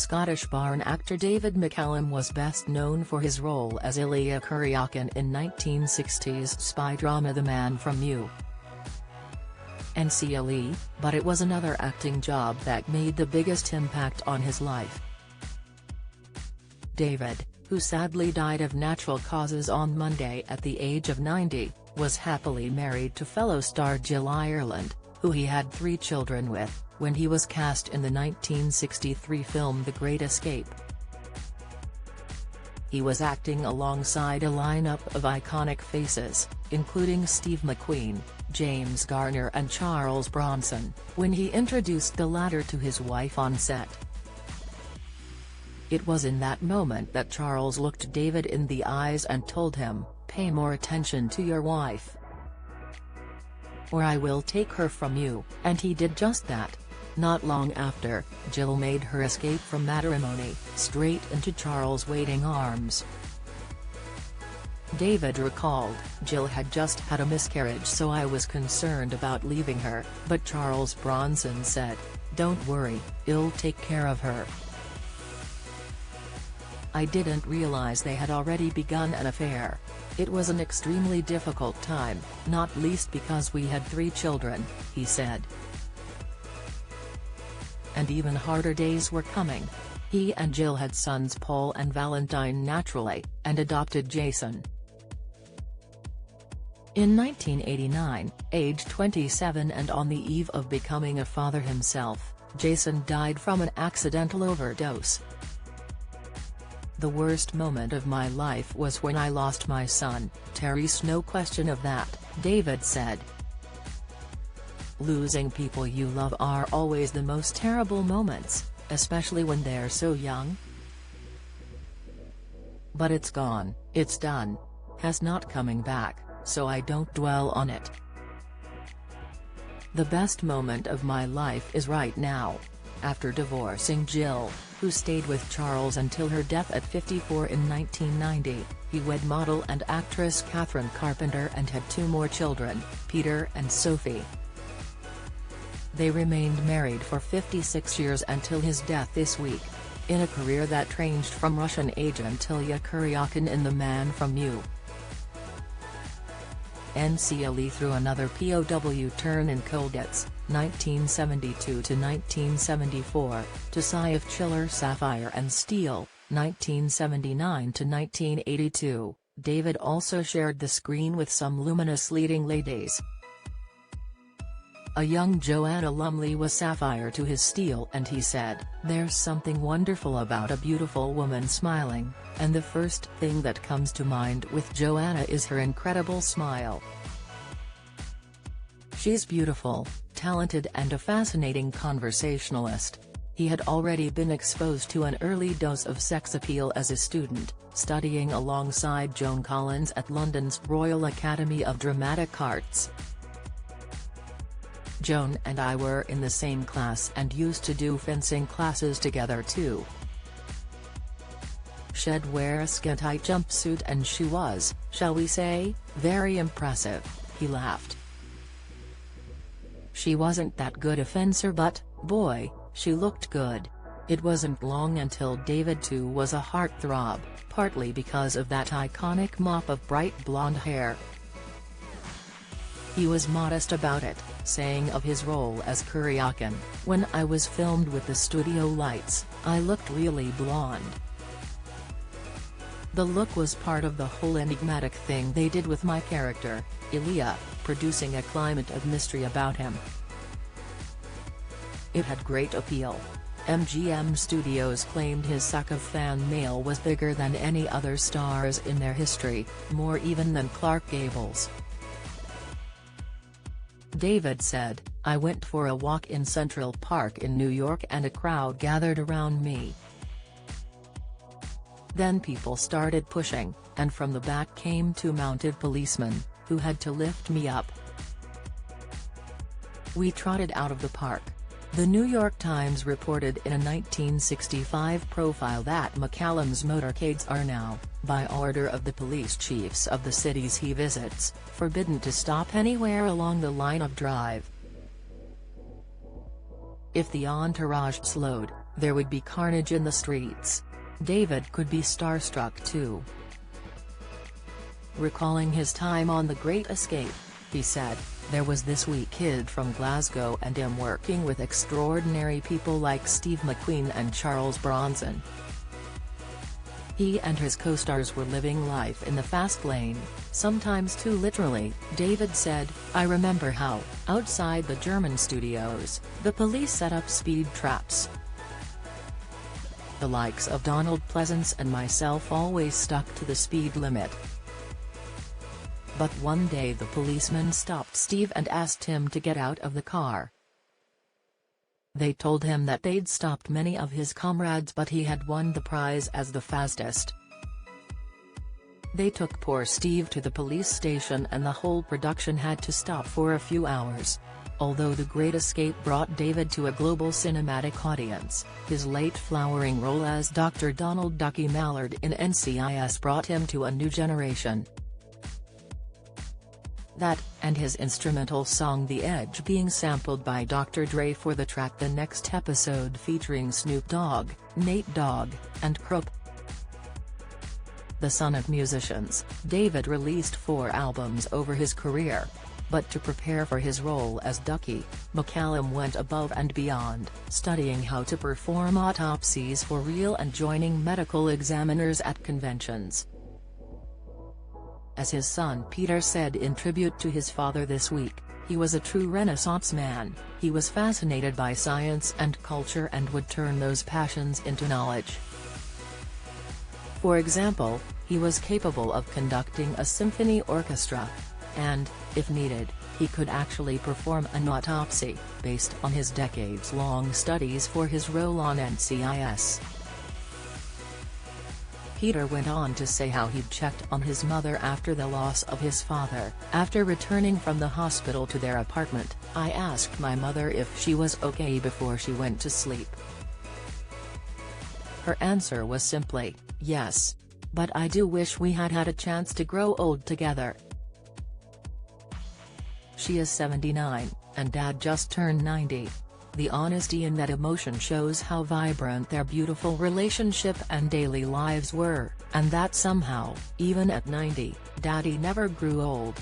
Scottish barn actor David McCallum was best known for his role as Ilya Kuryakin in 1960s spy drama The Man from U.N.C.L.E., but it was another acting job that made the biggest impact on his life. David, who sadly died of natural causes on Monday at the age of 90, was happily married to fellow star Jill Ireland, who he had 3 children with, when he was cast in the 1963 film The Great Escape. He was acting alongside a lineup of iconic faces, including Steve McQueen, James Garner and Charles Bronson, when he introduced the latter to his wife on set. It was in that moment that Charles looked David in the eyes and told him, "Pay more attention to your wife, or I will take her from you," and he did just that. Not long after, Jill made her escape from matrimony, straight into Charles' waiting arms. David recalled, "Jill had just had a miscarriage, so I was concerned about leaving her, but Charles Bronson said, 'Don't worry, I'll take care of her.' I didn't realize they had already begun an affair. It was an extremely difficult time, not least because we had 3 children," he said. And even harder days were coming. He and Jill had sons Paul and Valentine naturally, and adopted Jason. In 1989, aged 27 and on the eve of becoming a father himself, Jason died from an accidental overdose. "The worst moment of my life was when I lost my son, Terry's no question of that," David said. "Losing people you love are always the most terrible moments, especially when they're so young. But it's gone, it's done. Has not coming back, so I don't dwell on it. The best moment of my life is right now." After divorcing Jill, who stayed with Charles until her death at 54 in 1990, he wed model and actress Catherine Carpenter and had 2 more children, Peter and Sophie. They remained married for 56 years until his death this week, in a career that ranged from Russian agent Ilya Kuryakin in The Man from U.N.C.L.E. through another POW turn in Colditz, 1972 to 1974, to Sigh of Chiller Sapphire and Steel, 1979 to 1982, David also shared the screen with some luminous leading ladies. A young Joanna Lumley was Sapphire to his Steel, and he said, "There's something wonderful about a beautiful woman smiling, and the first thing that comes to mind with Joanna is her incredible smile. She's beautiful, talented and a fascinating conversationalist." He had already been exposed to an early dose of sex appeal as a student, studying alongside Joan Collins at London's Royal Academy of Dramatic Arts. "Joan and I were in the same class and used to do fencing classes together too. She'd wear a skin-tight jumpsuit and she was, shall we say, very impressive," he laughed. "She wasn't that good a fencer, but, boy, she looked good." It wasn't long until David too was a heartthrob, partly because of that iconic mop of bright blonde hair. He was modest about it, saying of his role as Kuryakin, "When I was filmed with the studio lights, I looked really blonde. The look was part of the whole enigmatic thing they did with my character, Ilya, producing a climate of mystery about him. It had great appeal." MGM Studios claimed his sack of fan mail was bigger than any other stars in their history, more even than Clark Gable's. David said, "I went for a walk in Central Park in New York and a crowd gathered around me. Then people started pushing, and from the back came 2 mounted policemen, who had to lift me up. We trotted out of the park." The New York Times reported in a 1965 profile that McCallum's motorcades are now, by order of the police chiefs of the cities he visits, forbidden to stop anywhere along the line of drive. If the entourage slowed, there would be carnage in the streets. David could be starstruck too. Recalling his time on The Great Escape, he said, "There was this wee kid from Glasgow and I'm working with extraordinary people like Steve McQueen and Charles Bronson." He and his co-stars were living life in the fast lane, sometimes too literally. David said, "I remember how, outside the German studios, the police set up speed traps. The likes of Donald Pleasence and myself always stuck to the speed limit. But one day the policeman stopped Steve and asked him to get out of the car. They told him that they'd stopped many of his comrades but he had won the prize as the fastest. They took poor Steve to the police station and the whole production had to stop for a few hours." Although The Great Escape brought David to a global cinematic audience, his late flowering role as Dr. Donald "Ducky" Mallard in NCIS brought him to a new generation. That, and his instrumental song The Edge being sampled by Dr. Dre for the track The Next Episode featuring Snoop Dogg, Nate Dogg, and Krupp. The son of musicians, David released 4 albums over his career. But to prepare for his role as Ducky, McCallum went above and beyond, studying how to perform autopsies for real and joining medical examiners at conventions. As his son Peter said in tribute to his father this week, he was a true Renaissance man. He was fascinated by science and culture and would turn those passions into knowledge. For example, he was capable of conducting a symphony orchestra. And, if needed, he could actually perform an autopsy, based on his decades-long studies for his role on NCIS. Peter went on to say how he'd checked on his mother after the loss of his father. "After returning from the hospital to their apartment, I asked my mother if she was okay before she went to sleep. Her answer was simply, 'Yes. But I do wish we had had a chance to grow old together.'" She is 79, and Dad just turned 90. The honesty in that emotion shows how vibrant their beautiful relationship and daily lives were, and that somehow, even at 90, Daddy never grew old.